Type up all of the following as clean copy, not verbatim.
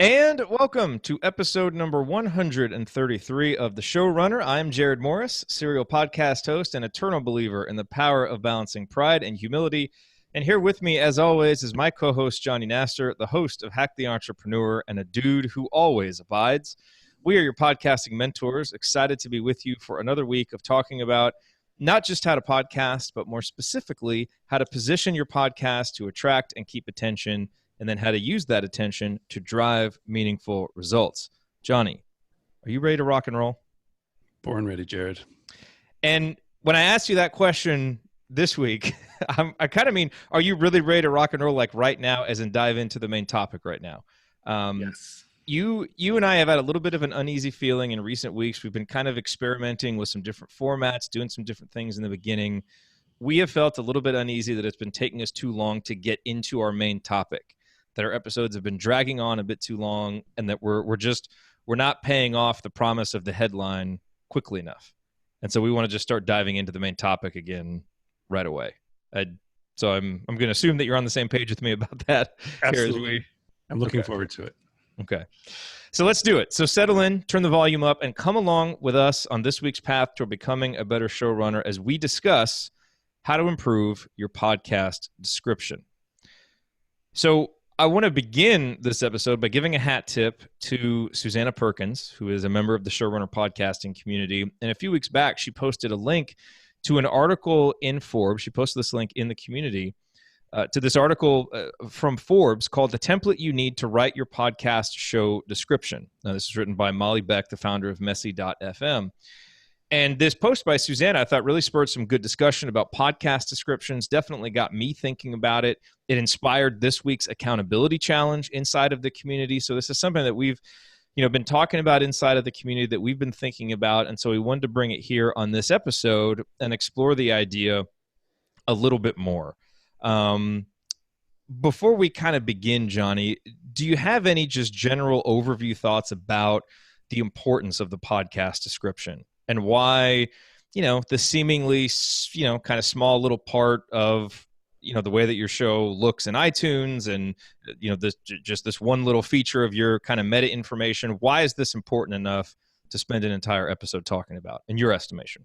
And welcome to episode number 133 of The Showrunner. I'm Jared Morris, serial podcast host and eternal believer in the power of balancing pride and humility. And here with me, as always, is my co-host, Johnny Nasser, the host of Hack the Entrepreneur and a dude who always abides. We are your podcasting mentors, excited to be with you for another week of talking about not just how to podcast, but more specifically, how to position your podcast to attract and keep attention, and then how to use that attention to drive meaningful results. Johnny, are you ready to rock and roll? Born ready, Jared. And when I asked you that question this week, I kind of mean, are you really ready to rock and roll like right now, as in dive into the main topic right now? Yes. You and I have had a little bit of an uneasy feeling in recent weeks. We've been kind of experimenting with some different formats, doing some different things in the beginning. We have felt a little bit uneasy that it's been taking us too long to get into our main topic, that our episodes have been dragging on a bit too long, and that we're not paying off the promise of the headline quickly enough. And so we want to just start diving into the main topic again right away. So I'm going to assume that you're on the same page with me about that. Absolutely. I'm looking forward to it. Okay. So let's do it. So settle in, turn the volume up, and come along with us on this week's path toward becoming a better showrunner as we discuss how to improve your podcast description. So I want to begin this episode by giving a hat tip to Susanna Perkins, who is a member of the Showrunner podcasting community. And a few weeks back, she posted a link to an article in Forbes. She posted this link in the community to this article from Forbes called "The Template You Need to Write Your Podcast Show Description." Now, this is written by Molly Beck, the founder of Messy.fm. And this post by Susanna, I thought, really spurred some good discussion about podcast descriptions, definitely got me thinking about it. It inspired this week's accountability challenge inside of the community. So this is something that we've been talking about inside of the community, that we've been thinking about. And so we wanted to bring it here on this episode and explore the idea a little bit more. Before we kind of begin, Johnny, do you have any just general overview thoughts about the importance of the podcast description and why, the seemingly, kind of small little part of, the way that your show looks in iTunes and, this one little feature of your kind of meta information, why is this important enough to spend an entire episode talking about, in your estimation?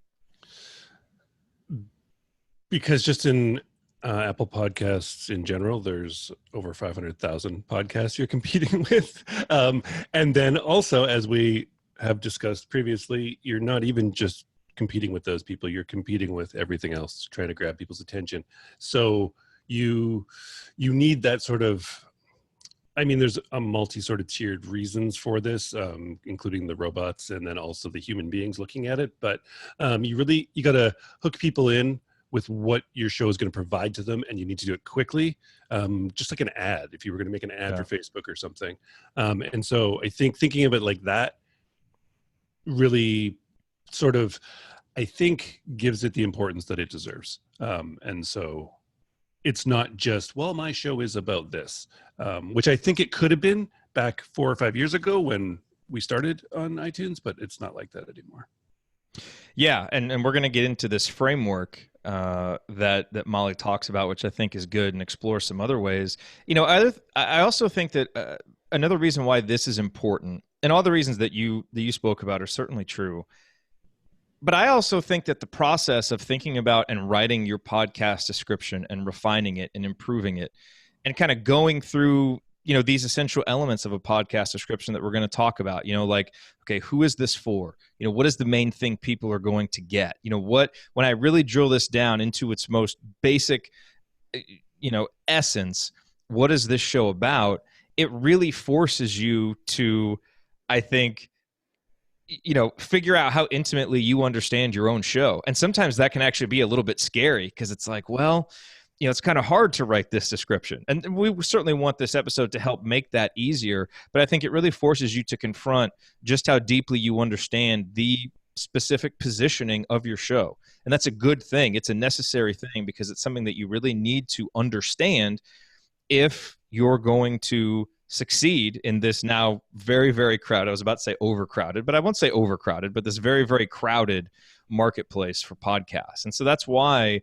Because just in Apple Podcasts in general, there's over 500,000 podcasts you're competing with. And then also, as we have discussed previously, you're not even just competing with those people, you're competing with everything else, trying to grab people's attention. So you need that sort of, there's a multi sort of tiered reasons for this, including the robots and then also the human beings looking at it. But you got to hook people in with what your show is going to provide to them, and you need to do it quickly, just like an ad, if you were going to make an ad for Facebook or something. And so I think thinking of it like that really sort of, I think, gives it the importance that it deserves. And so it's not just, well, my show is about this, which I think it could have been back 4 or 5 years ago when we started on iTunes, but it's not like that anymore. Yeah, and we're going to get into this framework that Molly talks about, which I think is good, and explore some other ways. I also think that another reason why this is important, and all the reasons that you spoke about are certainly true, but I also think that the process of thinking about and writing your podcast description and refining it and improving it and kind of going through these essential elements of a podcast description that we're going to talk about, like, okay, who is this for? What is the main thing people are going to get? When I really drill this down into its most basic, essence, what is this show about? It really forces you to, I think, figure out how intimately you understand your own show. And sometimes that can actually be a little bit scary because it's like, well, it's kind of hard to write this description. And we certainly want this episode to help make that easier. But I think it really forces you to confront just how deeply you understand the specific positioning of your show. And that's a good thing. It's a necessary thing because it's something that you really need to understand if you're going to succeed in this now very, very crowded, I was about to say overcrowded, but I won't say overcrowded, but this very, very crowded marketplace for podcasts. And so that's why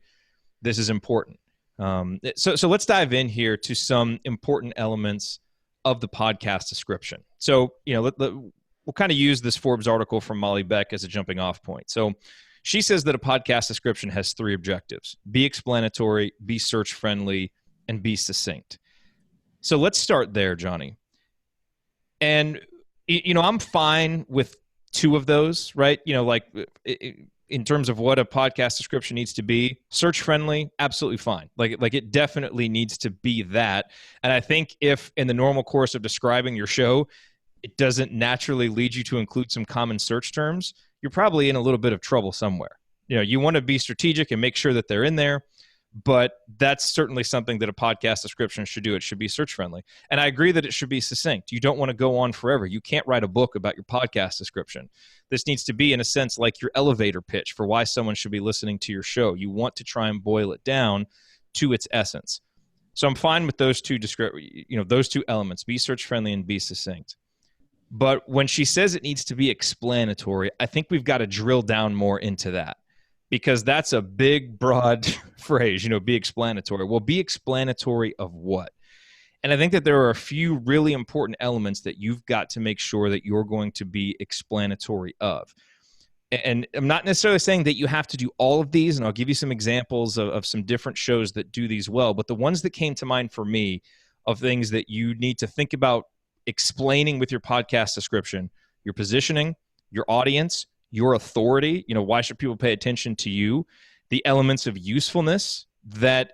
this is important. So let's dive in here to some important elements of the podcast description. So, we'll kind of use this Forbes article from Molly Beck as a jumping off point. So she says that a podcast description has 3 objectives: be explanatory, be search friendly, and be succinct. So let's start there, Johnny. And, I'm fine with 2 of those, right? In terms of what a podcast description needs to be, search friendly, absolutely fine. Like it definitely needs to be that. And I think if in the normal course of describing your show, it doesn't naturally lead you to include some common search terms, you're probably in a little bit of trouble somewhere. You want to be strategic and make sure that they're in there, but that's certainly something that a podcast description should do. It should be search friendly. And I agree that it should be succinct. You don't want to go on forever. You can't write a book about your podcast description. This needs to be, in a sense, like your elevator pitch for why someone should be listening to your show. You want to try and boil it down to its essence. So I'm fine with those two those 2 elements: be search friendly and be succinct. But when she says it needs to be explanatory, I think we've got to drill down more into that, because that's a big, broad phrase, be explanatory. Well, be explanatory of what? And I think that there are a few really important elements that you've got to make sure that you're going to be explanatory of. And I'm not necessarily saying that you have to do all of these, and I'll give you some examples of some different shows that do these well. But the ones that came to mind for me of things that you need to think about explaining with your podcast description: your positioning, your audience, your authority. Why should people pay attention to you? The elements of usefulness that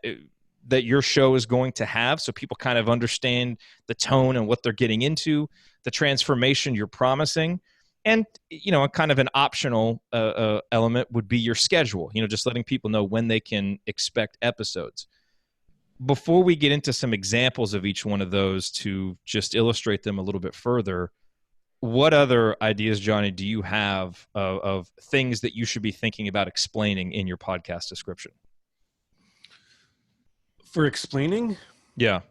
your show is going to have, so people kind of understand the tone and what they're getting into, the transformation you're promising. And, kind of an optional element would be your schedule, just letting people know when they can expect episodes. Before we get into some examples of each one of those to just illustrate them a little bit further, what other ideas, Johnny, do you have of things that you should be thinking about explaining in your podcast description? For explaining? Yeah.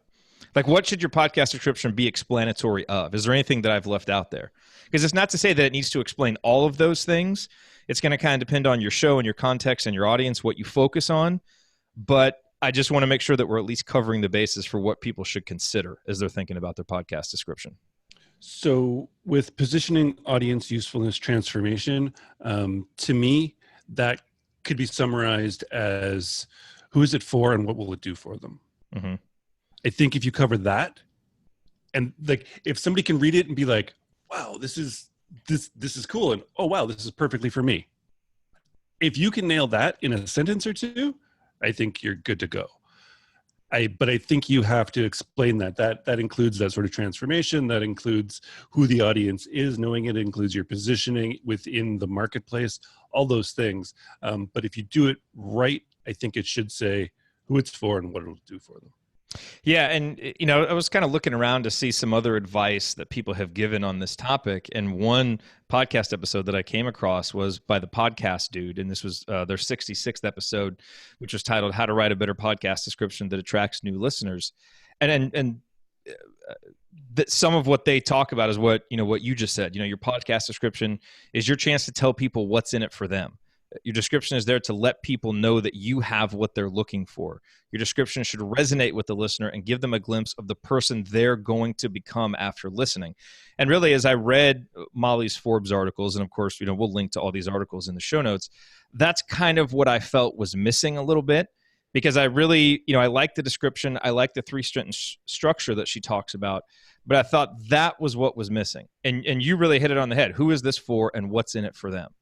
Like, what should your podcast description be explanatory of? Is there anything that I've left out there? Because it's not to say that it needs to explain all of those things. It's going to kind of depend on your show and your context and your audience, what you focus on. But I just want to make sure that we're at least covering the basis for what people should consider as they're thinking about their podcast description. So with positioning, audience, usefulness, transformation, to me, that could be summarized as who is it for and what will it do for them? Mm-hmm. I think if you cover that, and like if somebody can read it and be like, wow, this is cool, and oh wow, this is perfectly for me. If you can nail that in a sentence or 2, I think you're good to go. But I think you have to explain that includes that sort of transformation. That includes who the audience is, knowing it includes your positioning within the marketplace, all those things. But if you do it right, I think it should say who it's for and what it'll do for them. Yeah, and I was kind of looking around to see some other advice that people have given on this topic, and one podcast episode that I came across was by the Podcast Dude, and this was their 66th episode, which was titled "How to Write a Better Podcast Description That Attracts New Listeners," and that some of what they talk about is what you just said. Your podcast description is your chance to tell people what's in it for them. Your description is there to let people know that you have what they're looking for. Your description should resonate with the listener and give them a glimpse of the person they're going to become after listening. And really, as I read Molly's Forbes articles, and of course, we'll link to all these articles in the show notes, that's kind of what I felt was missing a little bit, because I really, I like the description. I like the 3-sentence structure that she talks about, but I thought that was what was missing. And you really hit it on the head. Who is this for and what's in it for them?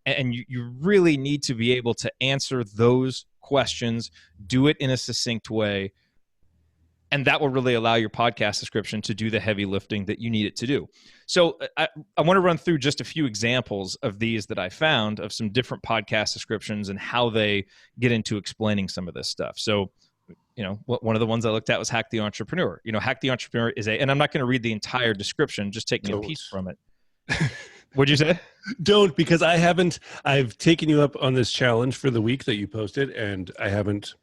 And you really need to be able to answer those questions, do it in a succinct way, and that will really allow your podcast description to do the heavy lifting that you need it to do. So I want to run through just a few examples of these that I found of some different podcast descriptions and how they get into explaining some of this stuff. So, one of the ones I looked at was Hack the Entrepreneur. Hack the Entrepreneur is and I'm not going to read the entire description, just take me a piece from it. What'd you say? Don't, because I've taken you up on this challenge for the week that you posted, and I haven't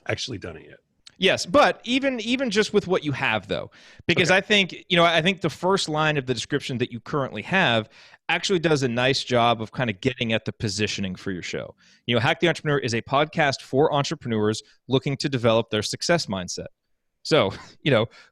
actually done it yet. Yes, but even just with what you have, though, because okay. I think the first line of the description that you currently have actually does a nice job of kind of getting at the positioning for your show. Hack the Entrepreneur is a podcast for entrepreneurs looking to develop their success mindset. So,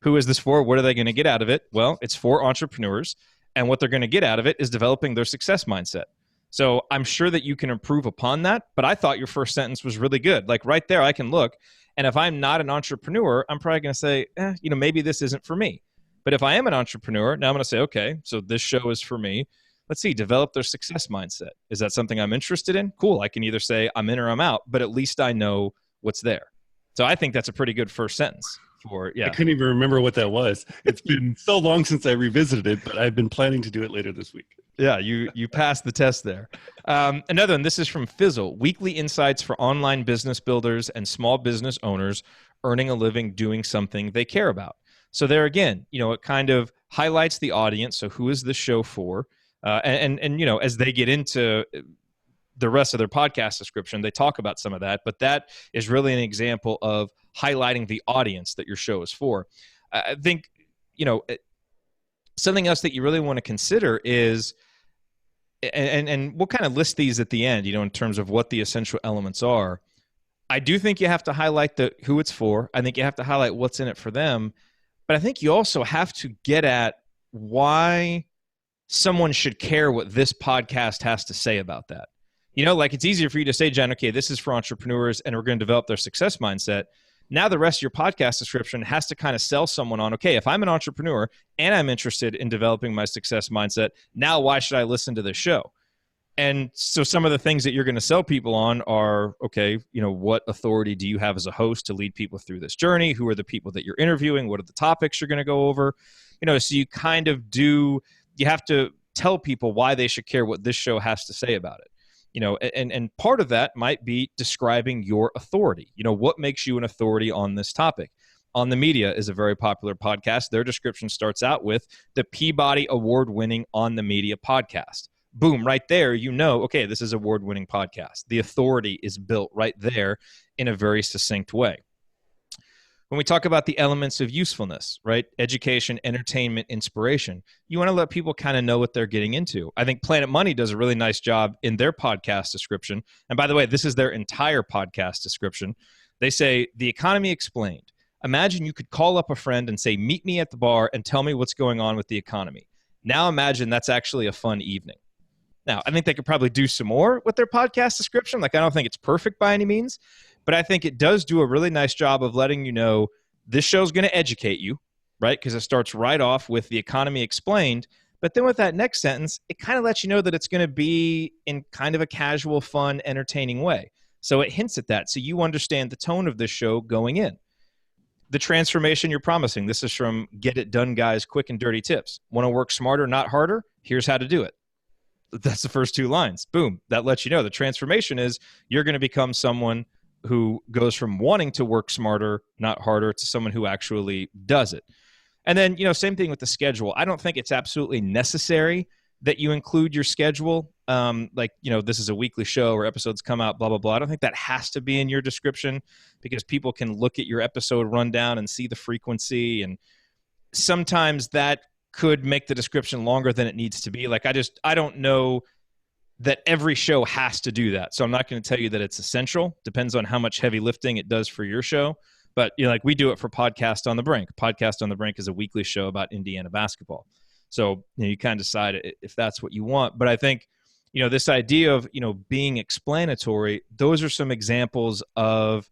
who is this for? What are they going to get out of it? Well, it's for entrepreneurs. And what they're going to get out of it is developing their success mindset. So I'm sure that you can improve upon that. But I thought your first sentence was really good. Like right there, I can look. And if I'm not an entrepreneur, I'm probably going to say, maybe this isn't for me. But if I am an entrepreneur, now I'm going to say, okay, so this show is for me. Let's see, develop their success mindset. Is that something I'm interested in? Cool. I can either say I'm in or I'm out, but at least I know what's there. So I think that's a pretty good first sentence. I couldn't even remember what that was. It's been so long since I revisited it, but I've been planning to do it later this week. Yeah, you passed the test there. Another one, this is from Fizzle. Weekly insights for online business builders and small business owners earning a living doing something they care about. So there again, it kind of highlights the audience. So who is this show for? And as they get into the rest of their podcast description, they talk about some of that, but that is really an example of highlighting the audience that your show is for. I think, something else that you really want to consider is, and we'll kind of list these at the end, in terms of what the essential elements are. I do think you have to highlight who it's for. I think you have to highlight what's in it for them, but I think you also have to get at why someone should care what this podcast has to say about that. It's easier for you to say, Jen, okay, this is for entrepreneurs and we're going to develop their success mindset. Now the rest of your podcast description has to kind of sell someone on, okay, if I'm an entrepreneur and I'm interested in developing my success mindset, now why should I listen to this show? And so some of the things that you're going to sell people on are, okay, what authority do you have as a host to lead people through this journey? Who are the people that you're interviewing? What are the topics you're going to go over? So you kind of you have to tell people why they should care what this show has to say about it. And part of that might be describing your authority. What makes you an authority on this topic? On the Media is a very popular podcast. Their description starts out with the Peabody Award-winning On the Media podcast. Boom, right there, okay, this is award-winning podcast. The authority is built right there in a very succinct way. When we talk about the elements of usefulness, right? Education, entertainment, inspiration, you want to let people kind of know what they're getting into. I think Planet Money does a really nice job in their podcast description. And by the way, this is their entire podcast description. They say, The Economy Explained. Imagine you could call up a friend and say, meet me at the bar and tell me what's going on with the economy. Now imagine that's actually a fun evening. Now, I think they could probably do some more with their podcast description. I don't think it's perfect by any means, but I think it does do a really nice job of letting you know this show's going to educate you, right? Because it starts right off with The Economy Explained. But then with that next sentence, it kind of lets you know that it's going to be in kind of a casual, fun, entertaining way. So it hints at that. So you understand the tone of this show going in. The transformation you're promising. This is from Get It Done Guys, Quick and Dirty Tips. Want to work smarter, not harder? Here's how to do it. That's the first two lines. Boom. That lets you know the transformation is you're going to become someone who goes from wanting to work smarter, not harder, to someone who actually does it. And then, same thing with the schedule. I don't think it's absolutely necessary that you include your schedule. This is a weekly show or episodes come out, blah, blah, blah. I don't think that has to be in your description because people can look at your episode rundown and see the frequency. And sometimes that could make the description longer than it needs to be. I don't know that every show has to do that. So I'm not going to tell you that it's essential. Depends on how much heavy lifting it does for your show. But we do it for Podcast on the Brink. Podcast on the Brink is a weekly show about Indiana basketball. So you kind of decide if that's what you want. But I think, this idea of, being explanatory, those are some examples of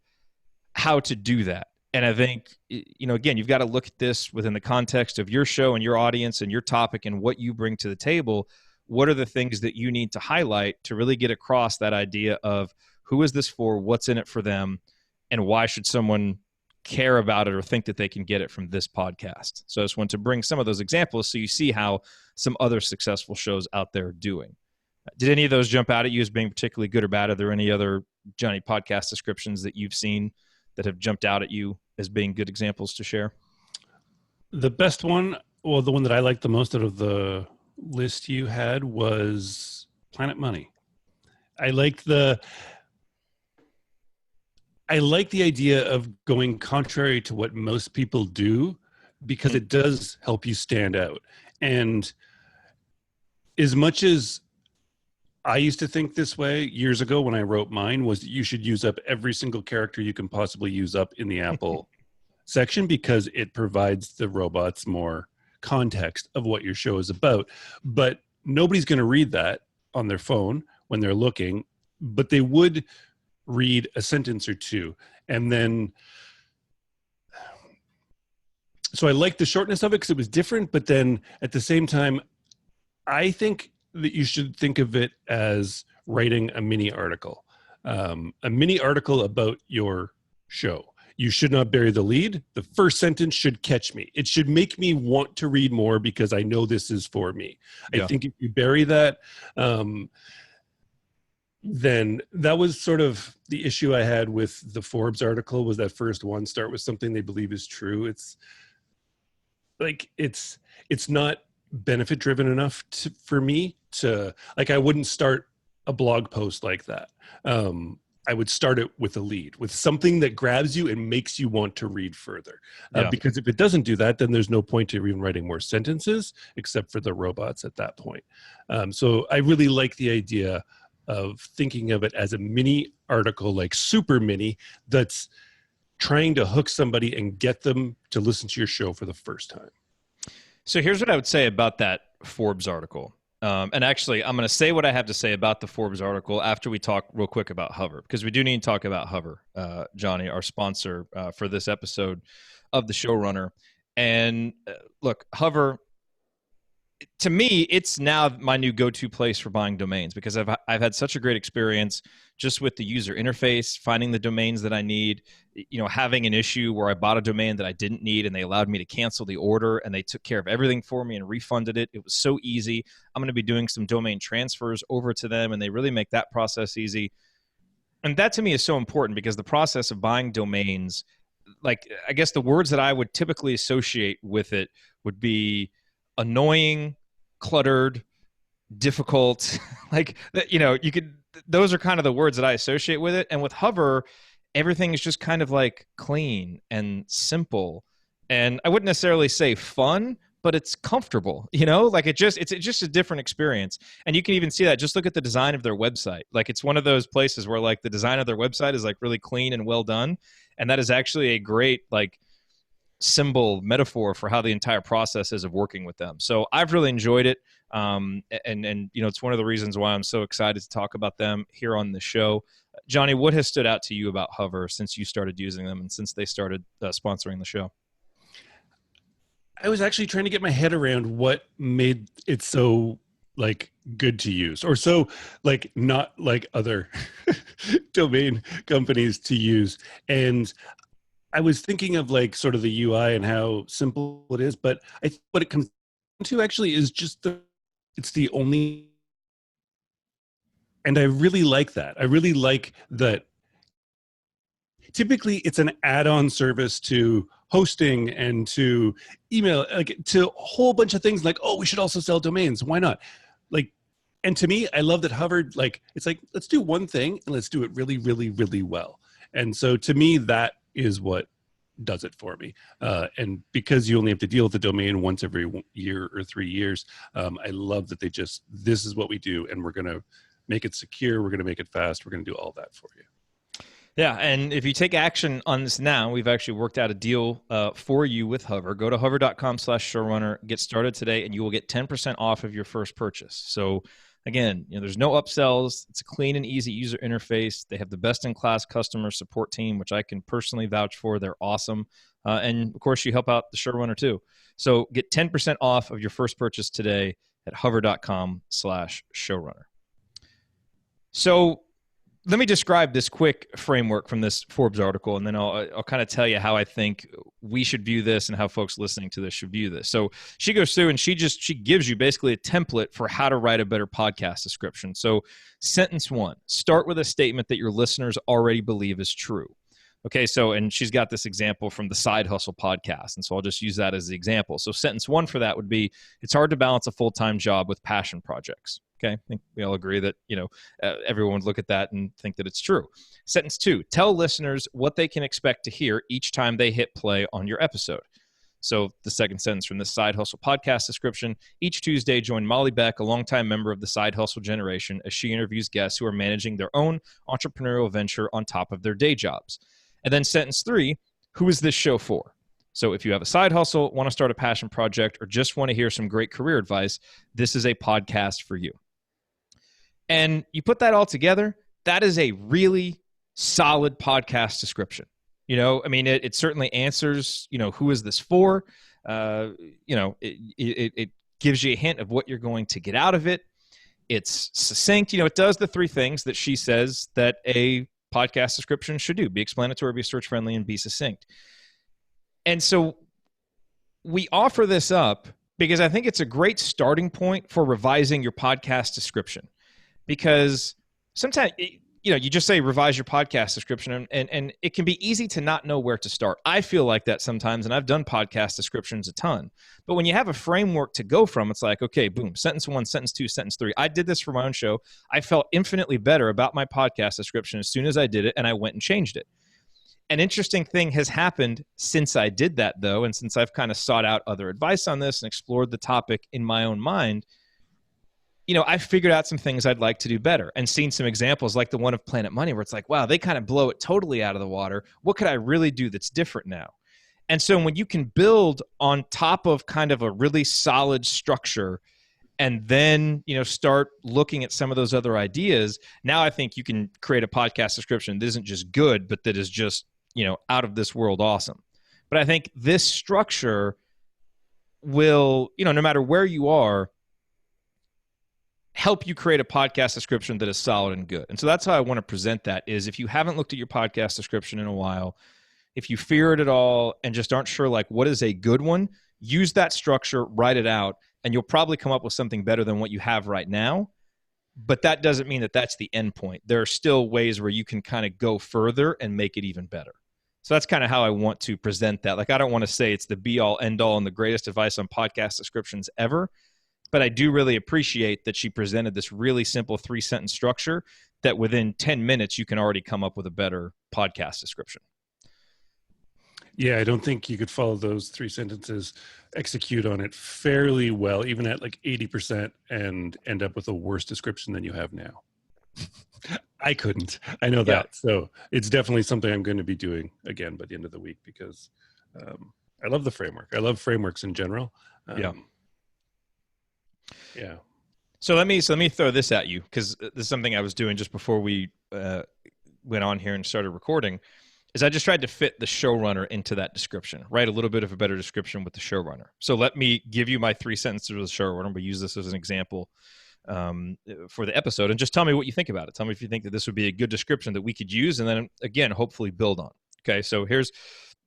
how to do that. And I think, again, you've got to look at this within the context of your show and your audience and your topic and what you bring to the table. What are the things that you need to highlight to really get across that idea of who is this for, what's in it for them, and why should someone care about it or think that they can get it from this podcast? So I just want to bring some of those examples so you see how some other successful shows out there are doing. Did any of those jump out at you as being particularly good or bad? Are there any other, Johnny, podcast descriptions that you've seen that have jumped out at you as being good examples to share? The best one, well, the one that I liked the most out of the list you had was Planet Money. I like the idea of going contrary to what most people do because it does help you stand out. And as much as I used to think this way years ago when I wrote mine, was that you should use up every single character you can possibly use up in the Apple section because it provides the robots more context of what your show is about. But nobody's going to read that on their phone when they're looking, but they would read a sentence or two. And then, so I liked the shortness of it because it was different, but then at the same time, I think that you should think of it as writing a mini article about your show. You should not bury the lead. The first sentence should catch me. It should make me want to read more because I know this is for me. Yeah. I think if you bury that, then that was sort of the issue I had with the Forbes article, was that first one, start with something they believe is true. It's like, it's not benefit driven enough for me to, like, I wouldn't start a blog post like that. I would start it with a lead, with something that grabs you and makes you want to read further. Because if it doesn't do that, then there's no point to even writing more sentences, except for the robots at that point. So I really like the idea of thinking of it as a mini article, like super mini, that's trying to hook somebody and get them to listen to your show for the first time. So here's what I would say about that Forbes article. And actually, I'm going to say what I have to say about the Forbes article after we talk real quick about Hover, because we do need to talk about Hover, Johnny, our sponsor for this episode of the Showrunner. And look, Hover, to me, it's now my new go-to place for buying domains, because I've had such a great experience just with the user interface, finding the domains that I need, having an issue where I bought a domain that I didn't need and they allowed me to cancel the order and they took care of everything for me and refunded it. It was so easy. I'm going to be doing some domain transfers over to them, and they really make that process easy. And that to me is so important, because the process of buying domains, like, I guess the words that I would typically associate with it would be annoying, cluttered, difficult. Like, you could, those are kind of the words that I associate with it. And with Hover, everything is just kind of like clean and simple. And I wouldn't necessarily say fun, but it's comfortable, like it's just a different experience. And you can even see that. Just look at the design of their website. Like, it's one of those places where, like, the design of their website is like really clean and well done. And that is actually a great, like, symbol metaphor for how the entire process is of working with them. So I've really enjoyed it. And it's one of the reasons why I'm so excited to talk about them here on the show. Johnny, what has stood out to you about Hover since you started using them and since they started sponsoring the show? I was actually trying to get my head around what made it so, like, good to use, or so, like, not like other domain companies to use. And I was thinking of, like, sort of the UI and how simple it is, but I think what it comes to actually is just it's the only, and I really like that. I really like that. Typically, it's an add-on service to hosting and to email, like, to a whole bunch of things. Like, oh, we should also sell domains. Why not? Like, and to me, I love that Hover, like, it's like, let's do one thing and let's do it really, really, really well. And so to me, that is what does it for me. And because you only have to deal with the domain once every year or 3 years, I love that this is what we do, and we're going to make it secure. We're going to make it fast. We're going to do all that for you. Yeah, and if you take action on this now, we've actually worked out a deal for you with Hover. Go to hover.com/showrunner, get started today, and you will get 10% off of your first purchase. So again, there's no upsells. It's a clean and easy user interface. They have the best-in-class customer support team, which I can personally vouch for. They're awesome. And, of course, you help out the Showrunner too. So get 10% off of your first purchase today at hover.com/showrunner. So let me describe this quick framework from this Forbes article, and then I'll kind of tell you how I think we should view this and how folks listening to this should view this. So she goes through and she gives you basically a template for how to write a better podcast description. So sentence 1, start with a statement that your listeners already believe is true. Okay, so, and she's got this example from the Side Hustle podcast, and so I'll just use that as the example. So sentence 1 for that would be, it's hard to balance a full-time job with passion projects. Okay, I think we all agree that, everyone would look at that and think that it's true. Sentence 2, tell listeners what they can expect to hear each time they hit play on your episode. So the second sentence from this Side Hustle podcast description, each Tuesday, join Molly Beck, a longtime member of the Side Hustle generation, as she interviews guests who are managing their own entrepreneurial venture on top of their day jobs. And then sentence 3, who is this show for? So if you have a side hustle, want to start a passion project, or just want to hear some great career advice, this is a podcast for you. And you put that all together, that is a really solid podcast description. It certainly answers, who is this for? It gives you a hint of what you're going to get out of it. It's succinct. It does the three things that she says that a podcast description should do: be explanatory, be search friendly, and be succinct. And so we offer this up because I think it's a great starting point for revising your podcast description. Because sometimes, you just say revise your podcast description, and it can be easy to not know where to start. I feel like that sometimes, and I've done podcast descriptions a ton. But when you have a framework to go from, it's like, okay, boom, sentence 1, sentence 2, sentence 3. I did this for my own show. I felt infinitely better about my podcast description as soon as I did it, and I went and changed it. An interesting thing has happened since I did that, though, and since I've kind of sought out other advice on this and explored the topic in my own mind. I figured out some things I'd like to do better and seen some examples like the one of Planet Money where it's like, wow, they kind of blow it totally out of the water. What could I really do that's different now? And so when you can build on top of kind of a really solid structure and then, start looking at some of those other ideas, now I think you can create a podcast description that isn't just good, but that is just, out of this world awesome. But I think this structure will, no matter where you are, help you create a podcast description that is solid and good. And so that's how I want to present that is if you haven't looked at your podcast description in a while, if you fear it at all and just aren't sure like what is a good one, use that structure, write it out, and you'll probably come up with something better than what you have right now. But that doesn't mean that that's the end point. There are still ways where you can kind of go further and make it even better. So that's kind of how I want to present that. Like, I don't want to say it's the be all end all and the greatest advice on podcast descriptions ever. But I do really appreciate that she presented this really simple 3-sentence structure that within 10 minutes, you can already come up with a better podcast description. Yeah, I don't think you could follow those 3 sentences, execute on it fairly well, even at like 80%, and end up with a worse description than you have now. I couldn't. I know that. Yeah. So it's definitely something I'm going to be doing again by the end of the week because I love the framework. I love frameworks in general. Yeah. So let me throw this at you because this is something I was doing just before we went on here and started recording. Is I just tried to fit the showrunner into that description, write a little bit of a better description with the showrunner. So let me give you my 3 sentences of the showrunner. We'll use this as an example for the episode, and just tell me what you think about it. Tell me if you think that this would be a good description that we could use, and then again, hopefully build on. Okay, so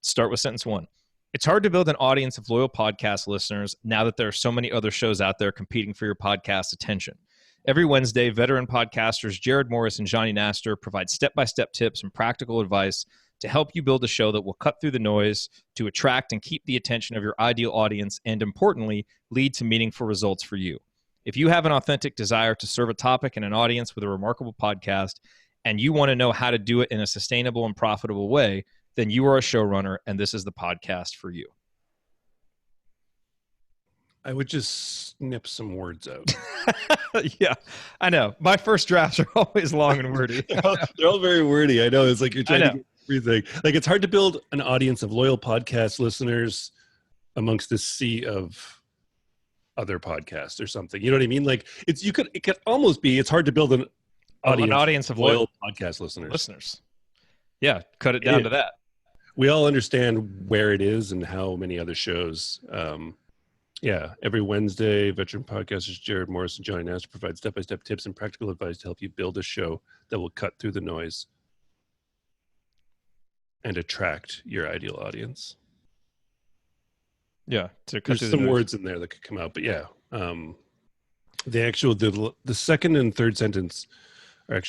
start with sentence 1. It's hard to build an audience of loyal podcast listeners now that there are so many other shows out there competing for your podcast attention. Every Wednesday, veteran podcasters Jared Morris and Johnny Nastor provide step-by-step tips and practical advice to help you build a show that will cut through the noise to attract and keep the attention of your ideal audience and, importantly, lead to meaningful results for you. If you have an authentic desire to serve a topic and an audience with a remarkable podcast, and you want to know how to do it in a sustainable and profitable way, then you are a showrunner, and this is the podcast for you. I would just snip some words out. Yeah, I know. My first drafts are always long and wordy. They're all very wordy. I know. It's like you're trying to get everything. Like, it's hard to build an audience of loyal podcast listeners amongst this sea of other podcasts or something. You know what I mean? Like, it could almost be, it's hard to build an audience of loyal podcast listeners. Yeah, cut it down to that. We all understand where it is and how many other shows. Every Wednesday, veteran podcasters Jared Morris and Johnny Nastor provide step-by-step tips and practical advice to help you build a show that will cut through the noise and attract your ideal audience. Yeah, there's some words in there that could come out, but yeah, the second and third sentence are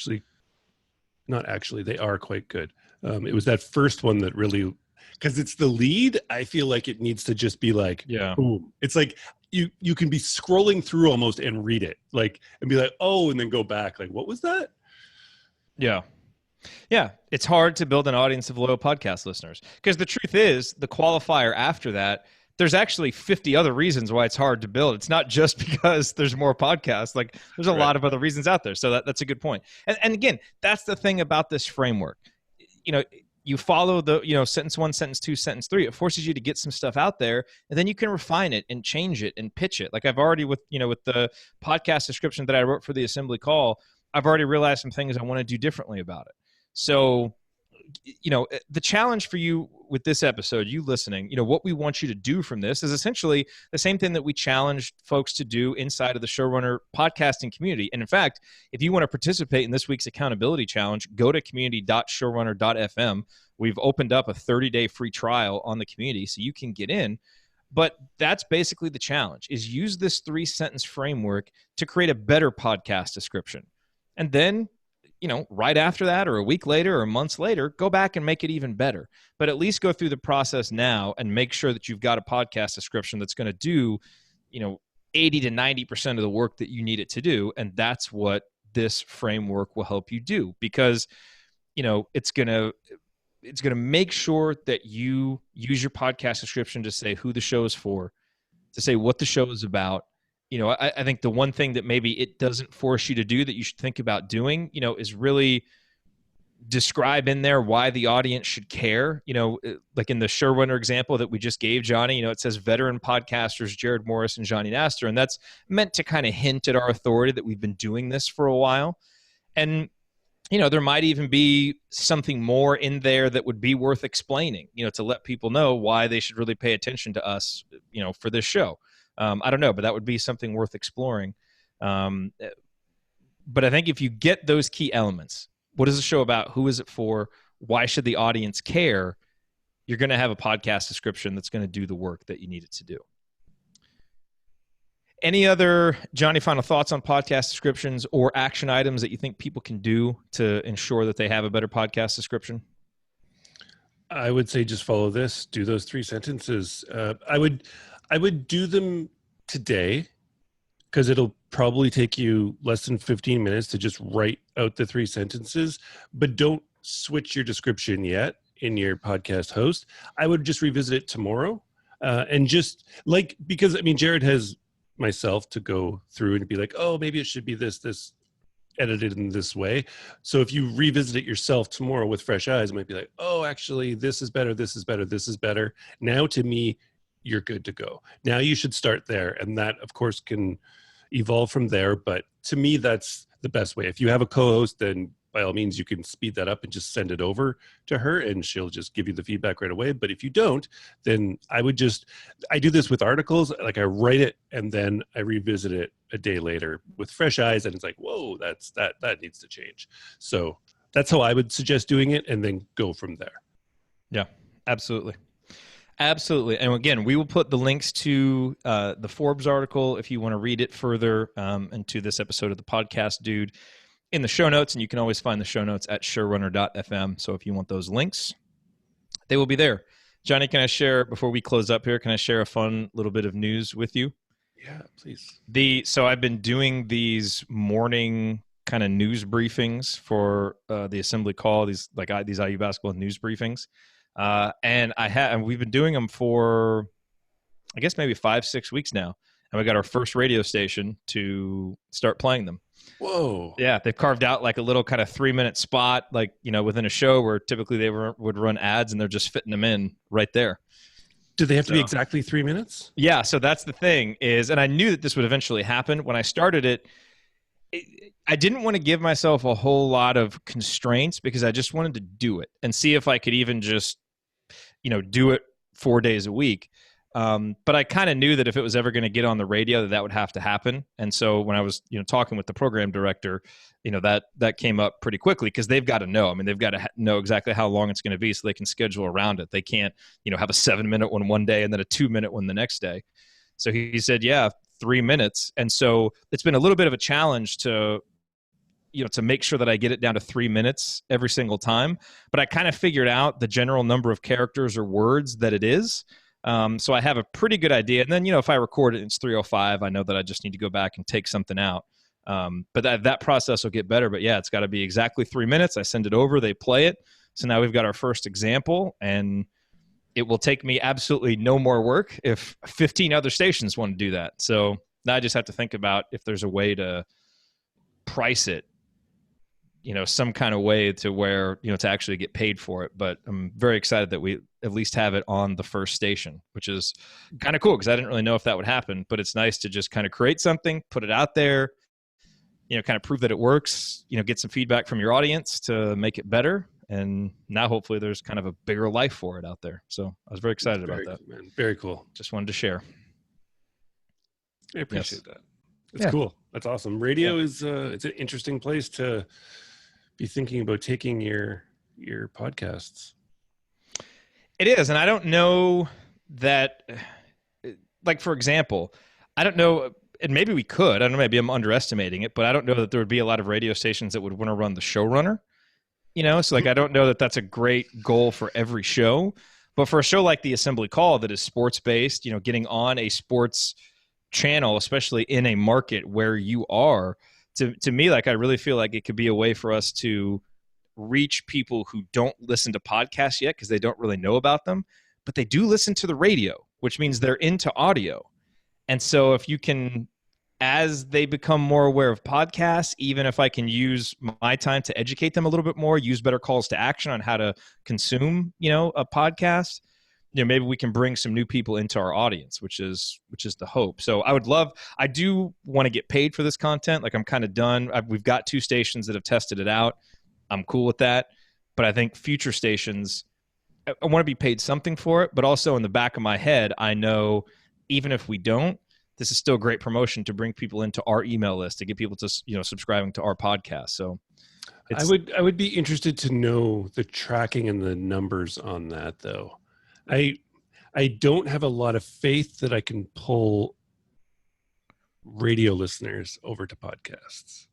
they are quite good. It was that first one that really, because it's the lead, I feel like it needs to just be like, boom. It's like you can be scrolling through almost and read it, like, and be like, oh, and then go back, like, what was that? Yeah. Yeah, it's hard to build an audience of loyal podcast listeners because the truth is, the qualifier after that, there's actually 50 other reasons why it's hard to build. It's not just because there's more podcasts. Like, there's a lot of other reasons out there. So that's a good point. And again, that's the thing about this framework. you follow the, sentence 1, sentence 2, sentence 3. It forces you to get some stuff out there, and then you can refine it and change it and pitch it. Like I've already with the podcast description that I wrote for the assembly call, I've already realized some things I want to do differently about it. So, the challenge for you with this episode, you listening, what we want you to do from this is essentially the same thing that we challenged folks to do inside of the Showrunner podcasting community. And in fact, if you want to participate in this week's accountability challenge, go to community.showrunner.fm. We've opened up a 30-day free trial on the community so you can get in. But that's basically the challenge, is use this 3-sentence framework to create a better podcast description. And then right after that, or a week later, or months later, go back and make it even better. But at least go through the process now and make sure that you've got a podcast description that's going to do, 80 to 90% of the work that you need it to do. And that's what this framework will help you do, because, it's going to make sure that you use your podcast description to say who the show is for, to say what the show is about. I think the one thing that maybe it doesn't force you to do that you should think about doing, is really describe in there why the audience should care. Like in the Showrunner example that we just gave, Johnny, it says veteran podcasters Jared Morris and Johnny Nastor, and that's meant to kind of hint at our authority that we've been doing this for a while. And there might even be something more in there that would be worth explaining, to let people know why they should really pay attention to us, for this show. I don't know, but that would be something worth exploring. But I think if you get those key elements, what is the show about? Who is it for? Why should the audience care? You're going to have a podcast description that's going to do the work that you need it to do. Any other, Johnny, final thoughts on podcast descriptions or action items that you think people can do to ensure that they have a better podcast description? I would say just follow this. Do those 3 sentences. I would do them today, because it'll probably take you less than 15 minutes to just write out the 3 sentences, but don't switch your description yet in your podcast host. I would just revisit it tomorrow, and just because Jared has myself to go through and be like, oh, maybe it should be this edited in this way. So if you revisit it yourself tomorrow with fresh eyes, it might be like, oh, actually this is better, this is better, this is better. Now to me, you're good to go. Now you should start there. And that, of course, can evolve from there. But to me, that's the best way. If you have a co-host, then by all means, you can speed that up and just send it over to her and she'll just give you the feedback right away. But if you don't, then I do this with articles. Like I write it and then I revisit it a day later with fresh eyes. And it's like, whoa, that needs to change. So that's how I would suggest doing it, and then go from there. Yeah, absolutely. Absolutely. And again, we will put the links to the Forbes article if you want to read it further, and to this episode of the podcast, Dude, in the show notes. And you can always find the show notes at showrunner.fm. So if you want those links, they will be there. Johnny, can I share, before we close up here, can I share a fun little bit of news with you? Yeah, please. So I've been doing these morning kind of news briefings for the assembly call, these IU basketball news briefings. And we've been doing them for, I guess, maybe 5-6 weeks now. And we got our first radio station to start playing them. Whoa. Yeah. They've carved out like a little kind of 3-minute spot, within a show where typically they would run ads, and they're just fitting them in right there. Do they have to be exactly 3 minutes? Yeah. So that's the thing and I knew that this would eventually happen. When I started it, I didn't want to give myself a whole lot of constraints, because I just wanted to do it and see if I could even just do it 4 days a week. But I kind of knew that if it was ever going to get on the radio, that would have to happen. And so when I was, talking with the program director, that came up pretty quickly, because they've got to know. They've got to know exactly how long it's going to be so they can schedule around it. They can't, have a 7-minute one day and then a 2-minute one the next day. So he said, yeah, 3 minutes. And so it's been a little bit of a challenge to make sure that I get it down to 3 minutes every single time. But I kind of figured out the general number of characters or words that it is. So I have a pretty good idea. And then, if I record it, it's 3:05, I know that I just need to go back and take something out. But that process will get better. But yeah, it's got to be exactly 3 minutes. I send it over, they play it. So now we've got our first example, and it will take me absolutely no more work if 15 other stations want to do that. So now I just have to think about if there's a way to price it some kind of way to where, to actually get paid for it. But I'm very excited that we at least have it on the first station, which is kind of cool because I didn't really know if that would happen, but it's nice to just kind of create something, put it out there, kind of prove that it works, get some feedback from your audience to make it better. And now hopefully there's kind of a bigger life for it out there. So I was very excited about that. Cool, man. Very cool. Just wanted to share. I appreciate that. It's cool. That's awesome. Radio is it's an interesting place to be thinking about taking your podcasts. It is. And I don't know that, like, for example, I don't know, and maybe we could, I don't know, maybe I'm underestimating it, but I don't know that there would be a lot of radio stations that would want to run the showrunner, so like, I don't know that that's a great goal for every show, but for a show like the Assembly Call that is sports based, getting on a sports channel, especially in a market where you are, to me, like, I really feel like it could be a way for us to reach people who don't listen to podcasts yet because they don't really know about them, but they do listen to the radio, which means they're into audio. And so if you can, as they become more aware of podcasts, even if I can use my time to educate them a little bit more, use better calls to action on how to consume, a podcast, maybe we can bring some new people into our audience, which is the hope. So I do want to get paid for this content. Like, I'm kind of done. We've got 2 stations that have tested it out. I'm cool with that. But I think future stations, I want to be paid something for it, but also in the back of my head, I know even if we don't, this is still great promotion to bring people into our email list, to get people to, subscribing to our podcast. So I would be interested to know the tracking and the numbers on that, though. I don't have a lot of faith that I can pull radio listeners over to podcasts.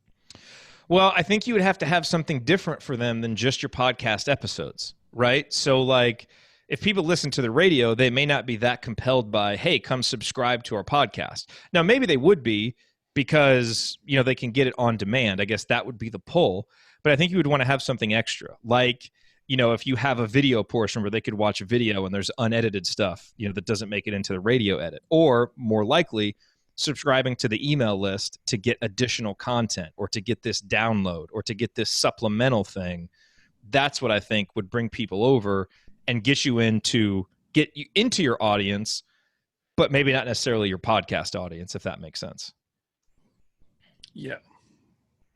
Well, I think you would have to have something different for them than just your podcast episodes, right? So, like, if people listen to the radio, they may not be that compelled by, hey, come subscribe to our podcast. Now, maybe they would be because, they can get it on demand. I guess that would be the pull. But I think you would want to have something extra. Like, if you have a video portion where they could watch a video and there's unedited stuff, that doesn't make it into the radio edit. Or more likely, subscribing to the email list to get additional content, or to get this download, or to get this supplemental thing. That's what I think would bring people over and get you into your audience, but maybe not necessarily your podcast audience, if that makes sense. Yeah.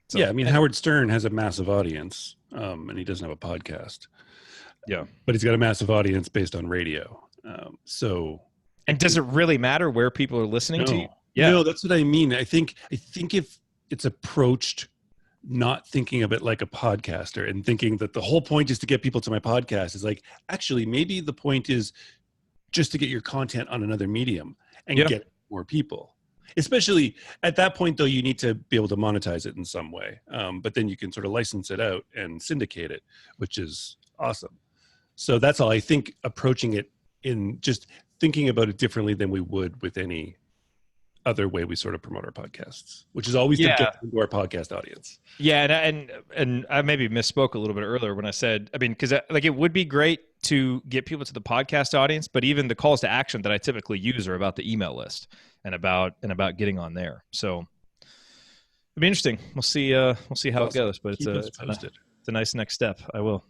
So, yeah, I mean, Howard Stern has a massive audience, and he doesn't have a podcast. Yeah. But he's got a massive audience based on radio. And does it really matter where people are listening to you? Yeah. No, that's what I mean. I think if it's approached not thinking of it like a podcaster and thinking that the whole point is to get people to my podcast, is like, actually, maybe the point is just to get your content on another medium and get more people. Especially at that point, though, you need to be able to monetize it in some way. But then you can sort of license it out and syndicate it, which is awesome. So that's all. I think approaching it in just thinking about it differently than we would with any other way we sort of promote our podcasts, which is always to get into our podcast audience. Yeah, and I maybe misspoke a little bit earlier when I said, I mean, because like, it would be great to get people to the podcast audience, but even the calls to action that I typically use are about the email list and about getting on there. So it'll be interesting. We'll see how it goes, but it's a nice next step. I will.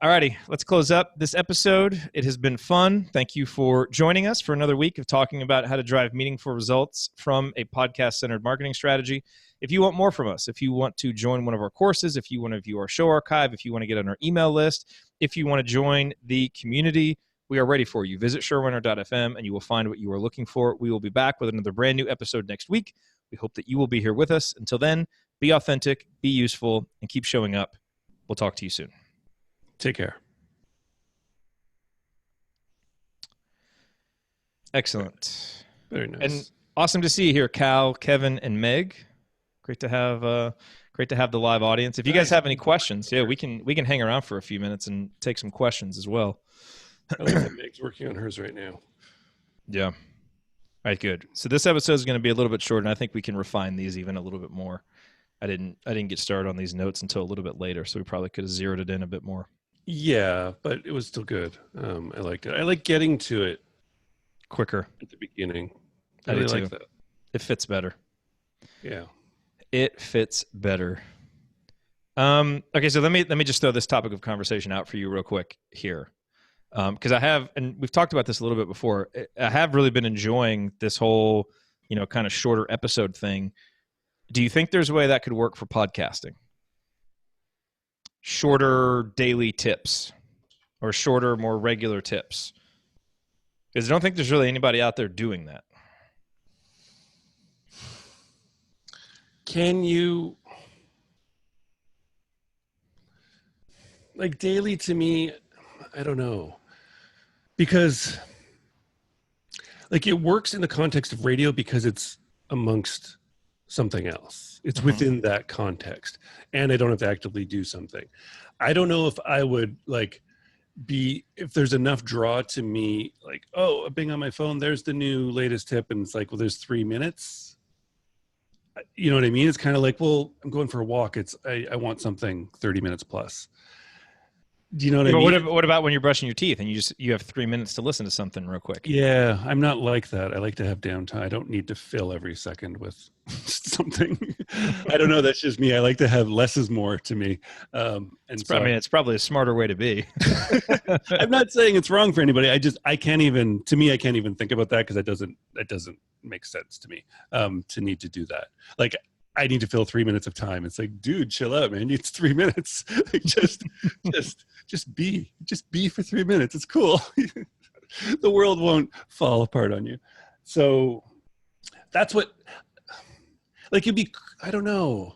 Alrighty, let's close up this episode. It has been fun. Thank you for joining us for another week of talking about how to drive meaningful results from a podcast-centered marketing strategy. If you want more from us, if you want to join one of our courses, if you want to view our show archive, if you want to get on our email list, if you want to join the community, we are ready for you. Visit showrunner.fm and you will find what you are looking for. We will be back with another brand new episode next week. We hope that you will be here with us. Until then, be authentic, be useful, and keep showing up. We'll talk to you soon. Take care. Excellent. Very nice. And awesome to see you here, Cal, Kevin, and Meg. Great to have the live audience. If you guys have any questions, we can hang around for a few minutes and take some questions as well. I like that Meg's working on hers right now. Yeah. All right, good. So this episode is going to be a little bit shorter, and I think we can refine these even a little bit more. I didn't get started on these notes until a little bit later, so we probably could have zeroed it in a bit more. Yeah, but it was still good. I liked it. I like getting to it quicker at the beginning. I really like that. It fits better. Yeah. It fits better. Okay, so let me just throw this topic of conversation out for you real quick here, because I have, and we've talked about this a little bit before. I have really been enjoying this whole, kind of shorter episode thing. Do you think there's a way that could work for podcasting? Shorter daily tips, or shorter, more regular tips? Because I don't think there's really anybody out there doing that. Can you, like, daily to me, I don't know, because like it works in the context of radio because it's amongst something else. It's within that context, and I don't have to actively do something. I don't know if I would like if there's enough draw to me, like, oh, a bing on my phone, there's the new latest tip, and it's like, well, there's 3 minutes. You know what I mean? It's kind of like, well, I'm going for a walk. I want something 30 minutes plus. Do you know what I mean? What about when you're brushing your teeth and you have 3 minutes to listen to something real quick? Yeah, I'm not like that. I like to have downtime. I don't need to fill every second with something. I don't know. That's just me. I like to have less is more to me. It's probably a smarter way to be. I'm not saying it's wrong for anybody. I can't even think about that because that doesn't make sense to me to need to do that. Like, I need to fill 3 minutes of time. It's like, dude, chill out, man. It's 3 minutes. Like, just be for 3 minutes. It's cool. The world won't fall apart on you. So that's what, like, I don't know.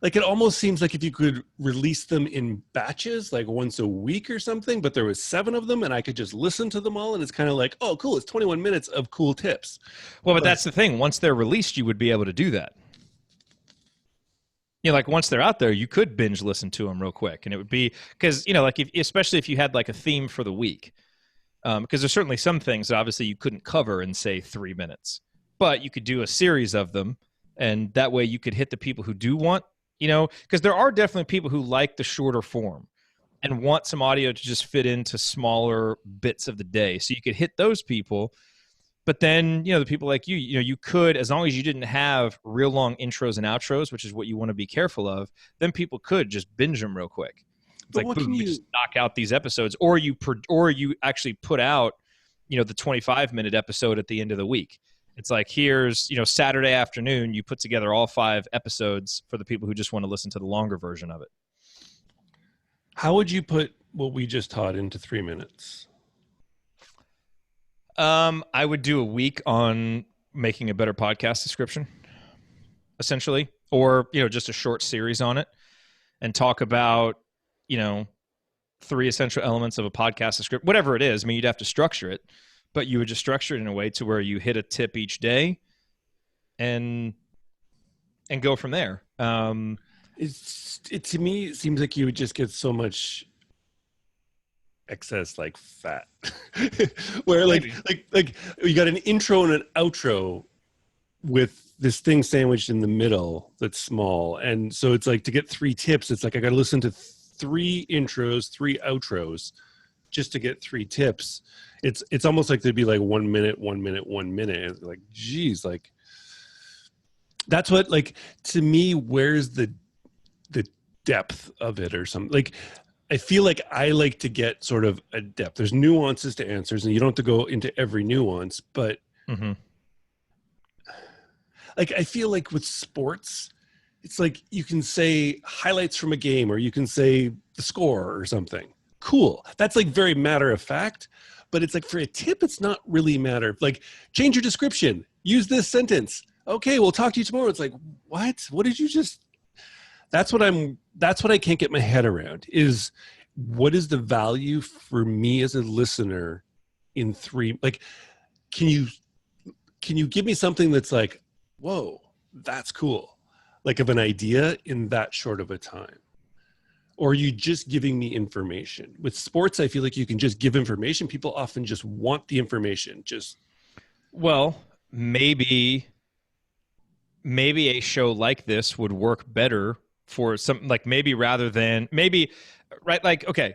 Like, it almost seems like if you could release them in batches, like once a week or something, but there was 7 of them and I could just listen to them all. And it's kind of like, oh, cool. It's 21 minutes of cool tips. Well, but that's the thing. Once they're released, you would be able to do that. Like once they're out there, you could binge listen to them real quick. And it would be because, like especially if you had like a theme for the week, because there's certainly some things that obviously you couldn't cover in, say, 3 minutes, but you could do a series of them. And that way you could hit the people who do want, because there are definitely people who like the shorter form and want some audio to just fit into smaller bits of the day. So you could hit those people. But then, the people like you, you could, as long as you didn't have real long intros and outros, which is what you want to be careful of, then people could just binge them real quick. It's like, boom, you just knock out these episodes, or you actually put out, the 25-minute episode at the end of the week. It's like, here's, Saturday afternoon, you put together all 5 episodes for the people who just want to listen to the longer version of it. How would you put what we just taught into 3 minutes? I would do a week on making a better podcast description, essentially, or, just a short series on it and talk about, 3 essential elements of a podcast description, whatever it is. I mean, you'd have to structure it, but you would just structure it in a way to where you hit a tip each day and go from there. It to me, it seems like you would just get so much excess like fat where like you got an intro and an outro with this thing sandwiched in the middle that's small, and so it's like to get 3 tips, it's like I gotta listen to 3 intros, 3 outros just to get 3 tips. It's almost like there'd be like 1 minute, 1 minute, 1 minute. Like, geez, like that's what, like, to me, where's the depth of it or something? Like, I feel like I like to get sort of a depth. There's nuances to answers, and you don't have to go into every nuance, but like, I feel like with sports, it's like you can say highlights from a game, or you can say the score or something. Cool. That's like very matter of fact, but it's like for a tip, it's not really matter. Like, change your description, use this sentence. Okay, we'll talk to you tomorrow. It's like, what did you just, that's what I can't get my head around, is what is the value for me as a listener in 3, like, can you give me something that's like, whoa, that's cool, like, of an idea in that short of a time? Or are you just giving me information? With sports, I feel like you can just give information. People often just want the information. Well, maybe a show like this would work better for something like, maybe rather than right? Like, okay,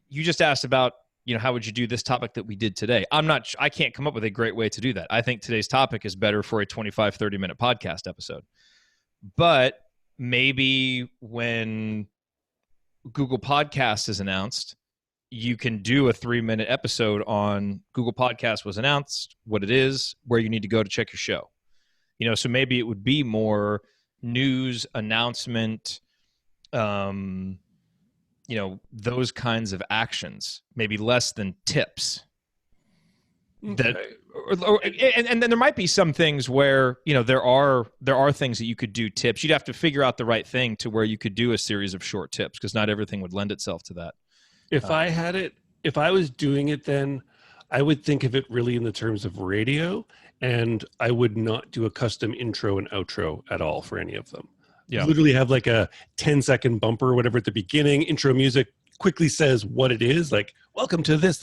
you just asked about, how would you do this topic that we did today? I can't come up with a great way to do that. I think today's topic is better for a 25, 30-minute podcast episode. But maybe when Google Podcasts is announced, you can do a 3-minute episode on Google Podcasts was announced, what it is, where you need to go to check your show. So maybe it would be more news, announcement, those kinds of actions, maybe less than tips. Okay. And then there might be some things where, there are things that you could do tips. You'd have to figure out the right thing to where you could do a series of short tips, because not everything would lend itself to that. If I was doing it, then I would think of it really in the terms of radio, and I would not do a custom intro and outro at all for any of them. Yeah. Literally have like a 10-second bumper or whatever at the beginning, intro music quickly says what it is, like, welcome to this.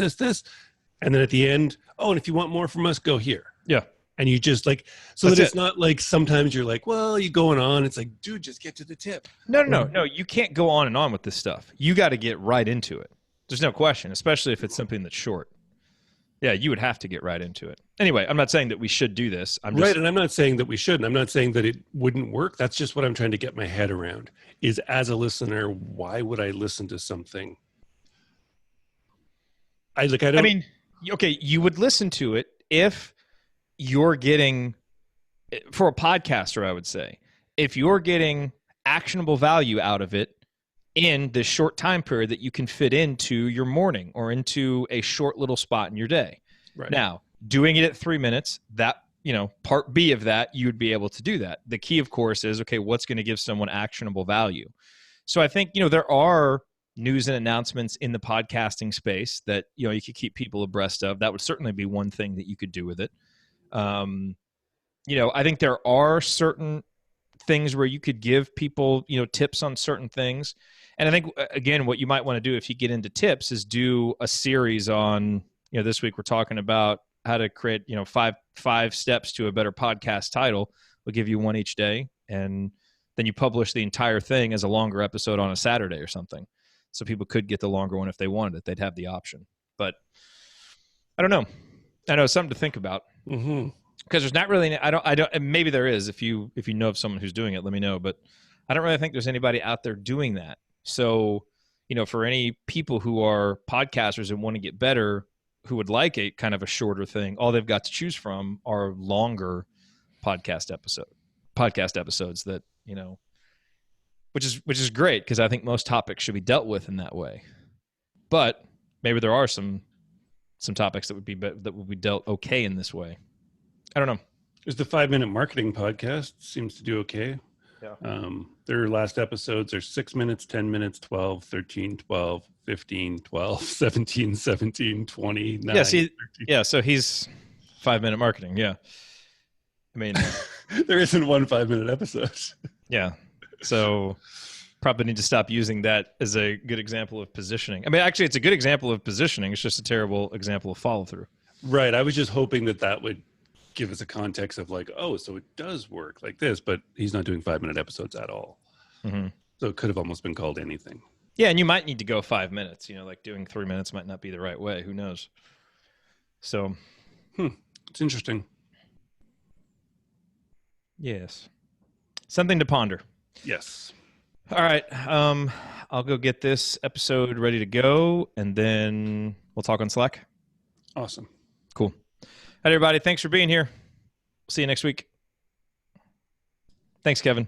And then at the end, and if you want more from us, go here. Yeah. And you just like, so that it's not like sometimes you're like, well, you going on. It's like, dude, just get to the tip. No. You can't go on and on with this stuff. You got to get right into it. There's no question, especially if it's something that's short. Yeah, you would have to get right into it. Anyway, I'm not saying that we should do this. Right, and I'm not saying that we shouldn't. I'm not saying that it wouldn't work. That's just what I'm trying to get my head around, is as a listener, why would I listen to something? Okay, you would listen to it if you're getting, for a podcaster, I would say, if you're getting actionable value out of it in this short time period that you can fit into your morning or into a short little spot in your day. Right. Now, doing it at 3 minutes, that, part B of that, you would be able to do that. The key, of course, is, okay, what's going to give someone actionable value? So I think, there are news and announcements in the podcasting space that, you could keep people abreast of. That would certainly be one thing that you could do with it. I think there are certain things where you could give people, tips on certain things. And I think, again, what you might want to do if you get into tips is do a series on, this week we're talking about how to create, five steps to a better podcast title. We'll give you one each day. And then you publish the entire thing as a longer episode on a Saturday or something. So people could get the longer one if they wanted it. They'd have the option. But I don't know. I know, something to think about. Mm-hmm. Because there's not really, I don't, maybe there is. If you know of someone who's doing it, let me know. But I don't really think there's anybody out there doing that. So, for any people who are podcasters and want to get better, who would like a kind of a shorter thing, all they've got to choose from are longer podcast episodes that, which is great, because I think most topics should be dealt with in that way. But maybe there are some topics that would be dealt okay in this way. I don't know. There's the 5-minute marketing podcast. Seems to do okay. Yeah. Their last episodes are 6 minutes, 10 minutes, 12, 13, 12, 15, 12, 17, 17, 20, 9. Yeah, so he's 5-minute marketing. Yeah. I mean, there isn't one 5-minute episode. Yeah. So probably need to stop using that as a good example of positioning. I mean, actually, it's a good example of positioning. It's just a terrible example of follow through. Right. I was just hoping that would give us a context of like, so it does work like this, but he's not doing 5-minute episodes at all. Mm-hmm. So it could have almost been called anything. Yeah. And you might need to go 5 minutes, like doing 3 minutes might not be the right way. Who knows? So it's interesting. Yes. Something to ponder. Yes. All right. I'll go get this episode ready to go, and then we'll talk on Slack. Awesome. Cool. All right, everybody. Thanks for being here. See you next week. Thanks, Kevin.